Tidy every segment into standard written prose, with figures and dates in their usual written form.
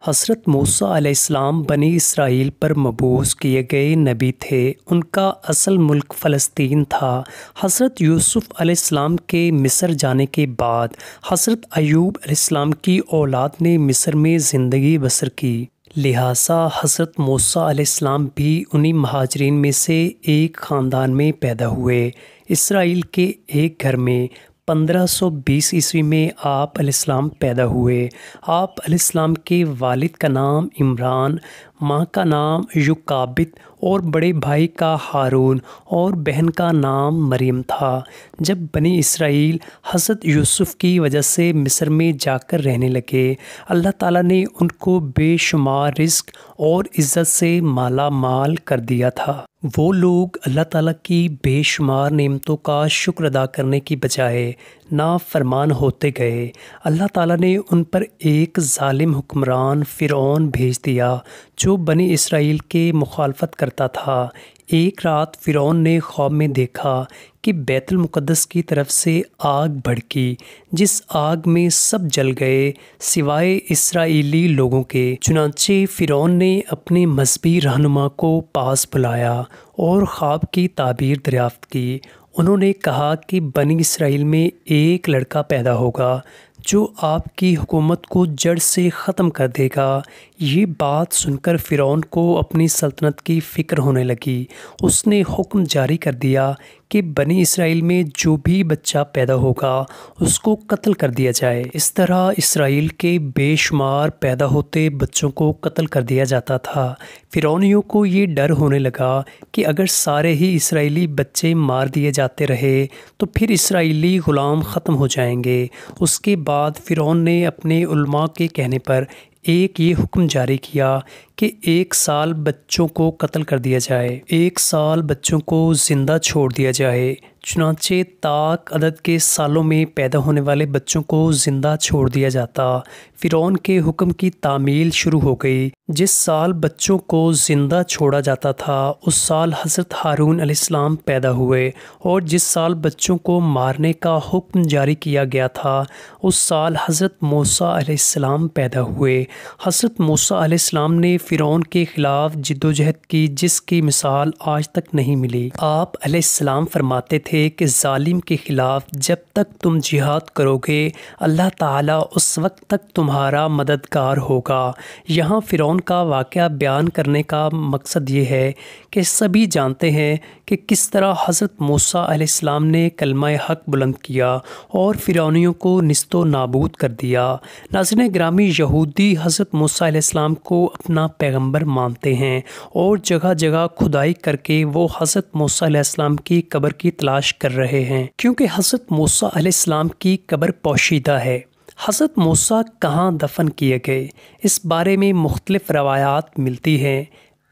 حضرت موسیٰ علیہ السلام بنی اسرائیل پر مبعوث کیے گئے نبی تھے۔ ان کا اصل ملک فلسطین تھا۔ حضرت یوسف علیہ السلام کے مصر جانے کے بعد حضرت ایوب علیہ السلام کی اولاد نے مصر میں زندگی بسر کی، لہٰذا حضرت موسیٰ علیہ السلام بھی انہی مہاجرین میں سے ایک خاندان میں پیدا ہوئے۔ اسرائیل کے ایک گھر میں 1520 عیسوی میں آپ علیہ السلام پیدا ہوئے۔ آپ علیہ السلام کے والد کا نام عمران، ماں کا نام یوکابت اور بڑے بھائی کا ہارون اور بہن کا نام مریم تھا۔ جب بنی اسرائیل حضرت یوسف کی وجہ سے مصر میں جا کر رہنے لگے، اللہ تعالیٰ نے ان کو بے شمار رزق اور عزت سے مالا مال کر دیا تھا۔ وہ لوگ اللہ تعالیٰ کی بے شمار نعمتوں کا شکر ادا کرنے کی بجائے نافرمان ہوتے گئے۔ اللہ تعالیٰ نے ان پر ایک ظالم حکمران فرعون بھیج دیا جو بنی اسرائیل کے مخالفت کرتا تھا۔ ایک رات فرعون نے خواب میں دیکھا کہ بیت المقدس کی طرف سے آگ بھڑکی، جس آگ میں سب جل گئے سوائے اسرائیلی لوگوں کے۔ چنانچہ فرعون نے اپنے مذہبی رہنما کو پاس بلایا اور خواب کی تعبیر دریافت کی۔ انہوں نے کہا کہ بنی اسرائیل میں ایک لڑکا پیدا ہوگا جو آپ کی حکومت کو جڑ سے ختم کر دے گا۔ یہ بات سن کر فرعون کو اپنی سلطنت کی فکر ہونے لگی۔ اس نے حکم جاری کر دیا کہ بنی اسرائیل میں جو بھی بچہ پیدا ہوگا اس کو قتل کر دیا جائے۔ اس طرح اسرائیل کے بے شمار پیدا ہوتے بچوں کو قتل کر دیا جاتا تھا۔ فرعونیوں کو یہ ڈر ہونے لگا کہ اگر سارے ہی اسرائیلی بچے مار دیے جاتے رہے تو پھر اسرائیلی غلام ختم ہو جائیں گے۔ اس کے بعد فرعون نے اپنے علماء کے کہنے پر ایک یہ حکم جاری کیا کہ 1 سال بچوں کو قتل کر دیا جائے، 1 سال بچوں کو زندہ چھوڑ دیا جائے۔ چنانچہ طاق عدد کے سالوں میں پیدا ہونے والے بچوں کو زندہ چھوڑ دیا جاتا۔ فرعون کے حکم کی تعمیل شروع ہو گئی۔ جس سال بچوں کو زندہ چھوڑا جاتا تھا اس سال حضرت ہارون علیہ السلام پیدا ہوئے، اور جس سال بچوں کو مارنے کا حکم جاری کیا گیا تھا اس سال حضرت موسیٰ علیہ السلام پیدا ہوئے۔ حضرت موسیٰ علیہ السلام نے فرعون کے خلاف جدوجہد کی جس کی مثال آج تک نہیں ملی۔ آپ علیہ السلام فرماتے تھے کہ ظالم کے خلاف جب تک تم جہاد کرو گے اللہ تعالیٰ اس وقت تک تمہارا مددگار ہوگا۔ یہاں فرعون کا واقعہ بیان کرنے کا مقصد یہ ہے کہ سبھی جانتے ہیں کہ کس طرح حضرت موسیٰ علیہ السلام نے کلمہ حق بلند کیا اور فرعونیوں کو نیست و نابود کر دیا۔ ناظرین گرامی، یہودی حضرت موسیٰ علیہ السلام کو اپنا پیغمبر مانتے ہیں اور جگہ جگہ کھدائی کر کے وہ حضرت موسیٰ علیہ السلام کی قبر کی تلاش کر رہے ہیں، کیونکہ حضرت موسیٰ علیہ السلام کی قبر پوشیدہ ہے۔ حضرت موسیٰ کہاں دفن کیے گئے، اس بارے میں مختلف روایات ملتی ہیں۔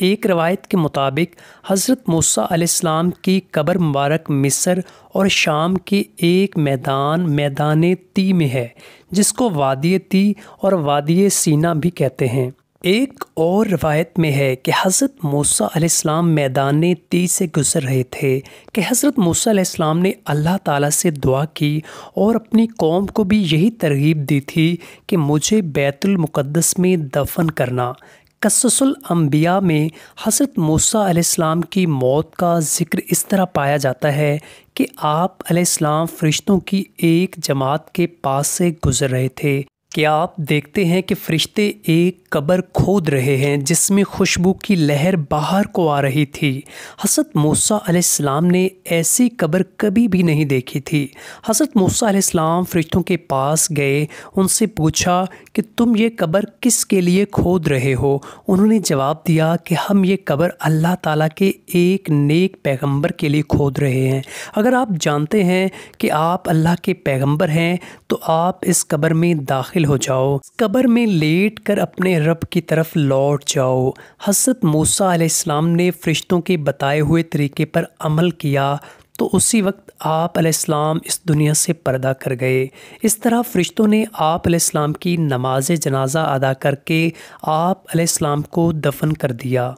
ایک روایت کے مطابق حضرت موسیٰ علیہ السلام کی قبر مبارک مصر اور شام کے ایک میدان تی میں ہے، جس کو وادی تی اور وادی سینا بھی کہتے ہیں۔ ایک اور روایت میں ہے کہ حضرت موسیٰ علیہ السلام میدان تی سے گزر رہے تھے کہ حضرت موسیٰ علیہ السلام نے اللہ تعالیٰ سے دعا کی اور اپنی قوم کو بھی یہی ترغیب دی تھی کہ مجھے بیت المقدس میں دفن کرنا۔ قصص الانبیاء میں حضرت موسیٰ علیہ السلام کی موت کا ذکر اس طرح پایا جاتا ہے کہ آپ علیہ السلام فرشتوں کی ایک جماعت کے پاس سے گزر رہے تھے کہ آپ دیکھتے ہیں کہ فرشتے ایک قبر کھود رہے ہیں جس میں خوشبو کی لہر باہر کو آ رہی تھی۔ حضرت موسیٰ علیہ السلام نے ایسی قبر کبھی بھی نہیں دیکھی تھی۔ حضرت موسیٰ علیہ السلام فرشتوں کے پاس گئے، ان سے پوچھا کہ تم یہ قبر کس کے لیے کھود رہے ہو؟ انہوں نے جواب دیا کہ ہم یہ قبر اللہ تعالیٰ کے ایک نیک پیغمبر کے لیے کھود رہے ہیں۔ اگر آپ جانتے ہیں کہ آپ اللہ کے پیغمبر ہیں تو آپ اس قبر میں داخل ہو جاؤ، قبر میں لیٹ کر اپنے رب کی طرف لوٹ جاؤ۔ حضرت موسیٰ علیہ السلام نے فرشتوں کے بتائے ہوئے طریقے پر عمل کیا تو اسی وقت آپ علیہ السلام اس دنیا سے پردہ کر گئے۔ اس طرح فرشتوں نے آپ علیہ السلام کی نماز جنازہ ادا کر کے آپ علیہ السلام کو دفن کر دیا۔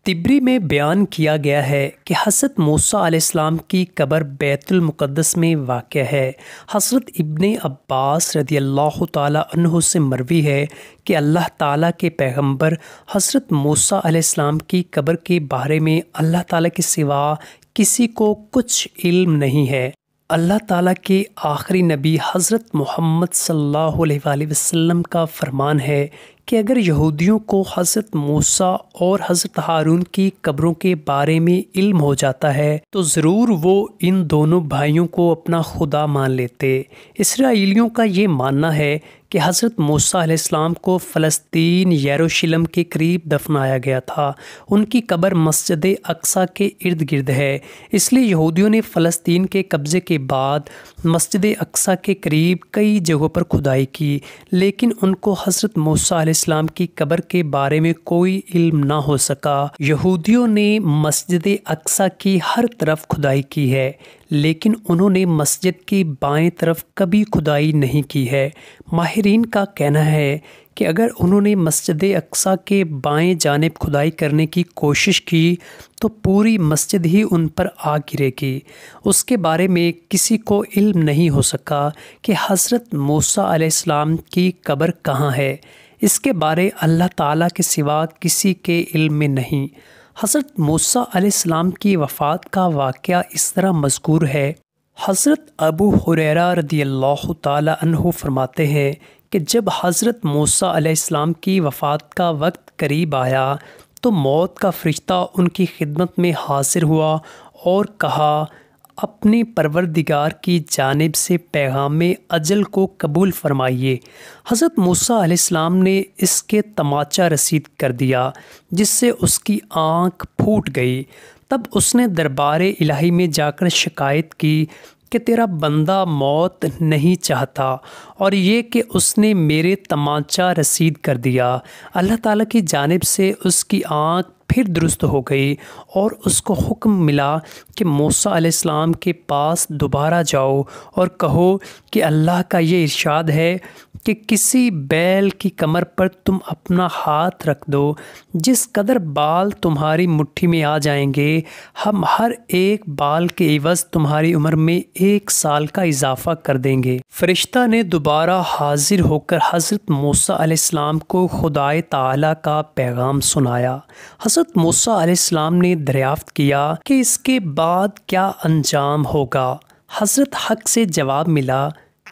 طبری میں بیان کیا گیا ہے کہ حضرت موسیٰ علیہ السلام کی قبر بیت المقدس میں واقع ہے۔ حضرت ابن عباس رضی اللہ تعالیٰ عنہ سے مروی ہے کہ اللہ تعالیٰ کے پیغمبر حضرت موسیٰ علیہ السلام کی قبر کے بارے میں اللہ تعالیٰ کے سوا کسی کو کچھ علم نہیں ہے۔ اللہ تعالیٰ کے آخری نبی حضرت محمد صلی اللہ علیہ وآلہ وسلم کا فرمان ہے کہ اگر یہودیوں کو حضرت موسیٰ اور حضرت ہارون کی قبروں کے بارے میں علم ہو جاتا ہے تو ضرور وہ ان دونوں بھائیوں کو اپنا خدا مان لیتے۔ اسرائیلیوں کا یہ ماننا ہے کہ حضرت موسیٰ علیہ السلام کو فلسطین یروشلم کے قریب دفنایا گیا تھا۔ ان کی قبر مسجد اقصیٰ کے ارد گرد ہے، اس لیے یہودیوں نے فلسطین کے قبضے کے بعد مسجد اقصیٰ کے قریب کئی جگہوں پر کھدائی کی، لیکن ان کو حضرت موسیٰ علیہ السلام کی قبر کے بارے میں کوئی علم نہ ہو سکا۔ یہودیوں نے مسجد اقصیٰ کی ہر طرف کھدائی کی ہے، لیکن انہوں نے مسجد کی بائیں طرف کبھی کھدائی نہیں کی ہے۔ ماہرین کا کہنا ہے کہ اگر انہوں نے مسجد اقصیٰ کے بائیں جانب کھدائی کرنے کی کوشش کی تو پوری مسجد ہی ان پر آ گرے گی۔ اس کے بارے میں کسی کو علم نہیں ہو سکا کہ حضرت موسیٰ علیہ السلام کی قبر کہاں ہے۔ اس کے بارے اللہ تعالیٰ کے سوا کسی کے علم میں نہیں۔ حضرت موسیٰ علیہ السلام کی وفات کا واقعہ اس طرح مذکور ہے۔ حضرت ابو ہریرہ رضی اللہ تعالی عنہ فرماتے ہیں کہ جب حضرت موسیٰ علیہ السلام کی وفات کا وقت قریب آیا تو موت کا فرشتہ ان کی خدمت میں حاضر ہوا اور کہا، اپنے پروردگار کی جانب سے پیغام اجل کو قبول فرمائیے۔ حضرت موسیٰ علیہ السلام نے اس کے تماچہ رسید کر دیا جس سے اس کی آنکھ پھوٹ گئی۔ تب اس نے دربار الہی میں جا کر شکایت کی کہ تیرا بندہ موت نہیں چاہتا اور یہ کہ اس نے میرے تماچہ رسید کر دیا۔ اللہ تعالیٰ کی جانب سے اس کی آنکھ پھر درست ہو گئی اور اس کو حکم ملا کہ موسیٰ علیہ السلام کے پاس دوبارہ جاؤ اور کہو کہ اللہ کا یہ ارشاد ہے کہ کسی بیل کی کمر پر تم اپنا ہاتھ رکھ دو، جس قدر بال تمہاری مٹھی میں آ جائیں گے ہم ہر ایک بال کے عوض تمہاری عمر میں 1 سال کا اضافہ کر دیں گے۔ فرشتہ نے دوبارہ حاضر ہو کر حضرت موسیٰ علیہ السلام کو خدائے تعالیٰ کا پیغام سنایا۔ حضرت موسیٰ علیہ السلام نے دریافت کیا کہ اس کے بعد کیا انجام ہوگا۔ حضرت حق سے جواب ملا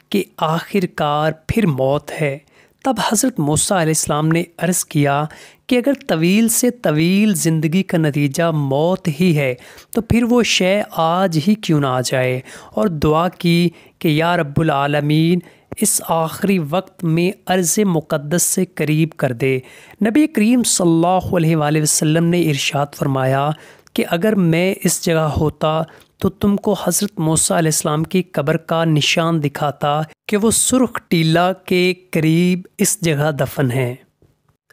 کہ آخر کار پھر موت ہے۔ تب حضرت موسیٰ علیہ السلام نے عرض کیا کہ اگر طویل سے طویل زندگی کا نتیجہ موت ہی ہے تو پھر وہ شے آج ہی کیوں نہ آ جائے، اور دعا کی کہ یا رب العالمین اس آخری وقت میں ارض مقدس سے قریب کر دے۔ نبی کریم صلی اللہ علیہ وآلہ وسلم نے ارشاد فرمایا کہ اگر میں اس جگہ ہوتا تو تم کو حضرت موسیٰ علیہ السلام کی قبر کا نشان دکھاتا کہ وہ سرخ ٹیلہ کے قریب اس جگہ دفن ہے۔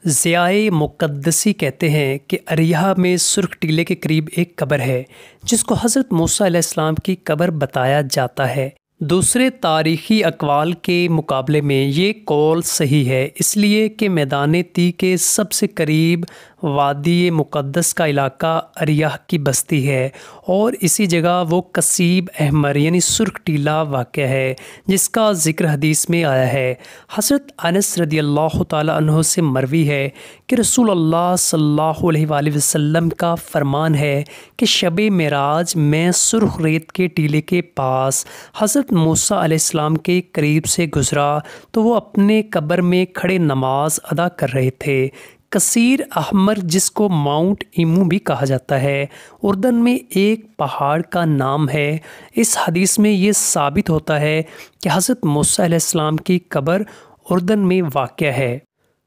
ضیاء مقدسی کہتے ہیں کہ اریحہ میں سرخ ٹیلے کے قریب ایک قبر ہے جس کو حضرت موسیٰ علیہ السلام کی قبر بتایا جاتا ہے۔ دوسرے تاریخی اقوال کے مقابلے میں یہ قول صحیح ہے، اس لیے کہ میدان طی کے سب سے قریب وادی مقدس کا علاقہ اریحہ کی بستی ہے اور اسی جگہ وہ کثیب احمر یعنی سرخ ٹیلہ واقع ہے جس کا ذکر حدیث میں آیا ہے۔ حضرت انس رضی اللہ تعالی عنہ سے مروی ہے کہ رسول اللہ صلی اللہ علیہ وآلہ وسلم کا فرمان ہے کہ شب معراج میں سرخ ریت کے ٹیلے کے پاس حضرت موسیٰ علیہ السلام کے قریب سے گزرا تو وہ اپنے قبر میں کھڑے نماز ادا کر رہے تھے۔ کثیر احمر جس کو ماؤنٹ ایمو بھی کہا جاتا ہے اردن میں ایک پہاڑ کا نام ہے۔ اس حدیث میں یہ ثابت ہوتا ہے کہ حضرت موسیٰ علیہ السلام کی قبر اردن میں واقع ہے۔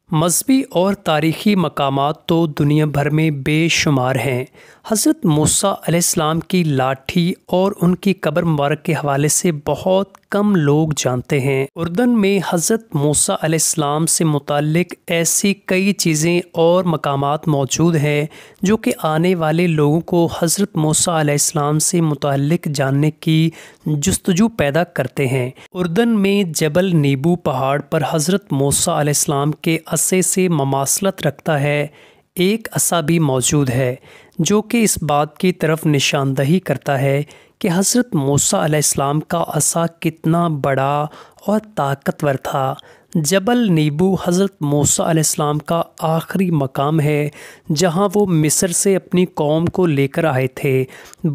مذہبی اور تاریخی مقامات تو دنیا بھر میں بے شمار ہیں۔ حضرت موسیٰ علیہ السلام کی لاٹھی اور ان کی قبر مبارک کے حوالے سے بہت کم لوگ جانتے ہیں۔ اردن میں حضرت موسیٰ علیہ السلام سے متعلق ایسی کئی چیزیں اور مقامات موجود ہیں جو کہ آنے والے لوگوں کو حضرت موسیٰ علیہ السلام سے متعلق جاننے کی جستجو پیدا کرتے ہیں۔ اردن میں جبل نیبو پہاڑ پر حضرت موسیٰ علیہ السلام کے عصے سے مماثلت رکھتا ہے ایک عصا بھی موجود ہے جو کہ اس بات کی طرف نشاندہی کرتا ہے کہ حضرت موسیٰ علیہ السلام کا عصا کتنا بڑا اور طاقتور تھا۔ جبل نیبو حضرت موسیٰ علیہ السلام کا آخری مقام ہے جہاں وہ مصر سے اپنی قوم کو لے کر آئے تھے۔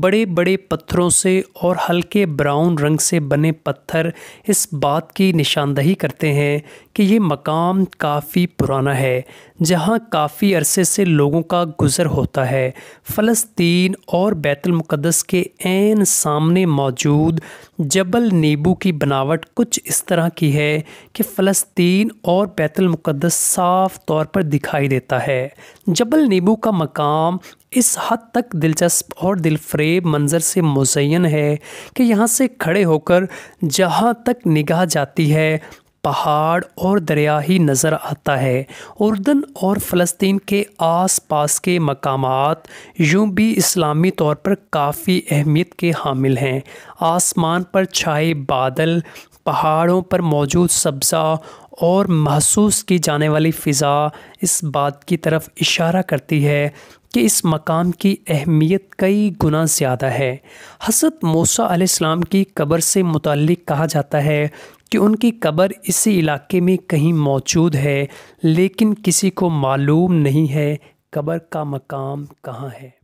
بڑے بڑے پتھروں سے اور ہلکے براؤن رنگ سے بنے پتھر اس بات کی نشاندہی کرتے ہیں کہ یہ مقام کافی پرانا ہے جہاں کافی عرصے سے لوگوں کا گزر ہوتا ہے۔ فلسطین اور بیت المقدس کے عین سامنے موجود جبل نیبو کی بناوٹ کچھ اس طرح کی ہے کہ فلسطین اور بیت المقدس صاف طور پر دکھائی دیتا ہے۔ جبل نیبو کا مقام اس حد تک دلچسپ اور دل فریب منظر سے مزین ہے کہ یہاں سے کھڑے ہو کر جہاں تک نگاہ جاتی ہے پہاڑ اور دریا ہی نظر آتا ہے۔ اردن اور فلسطین کے آس پاس کے مقامات یوں بھی اسلامی طور پر کافی اہمیت کے حامل ہیں۔ آسمان پر چھائے بادل، پہاڑوں پر موجود سبزہ اور محسوس کی جانے والی فضا اس بات کی طرف اشارہ کرتی ہے کہ اس مقام کی اہمیت کئی گنا زیادہ ہے۔ حضرت موسیٰ علیہ السلام کی قبر سے متعلق کہا جاتا ہے کہ ان کی قبر اسی علاقے میں کہیں موجود ہے، لیکن کسی کو معلوم نہیں ہے قبر کا مقام کہاں ہے۔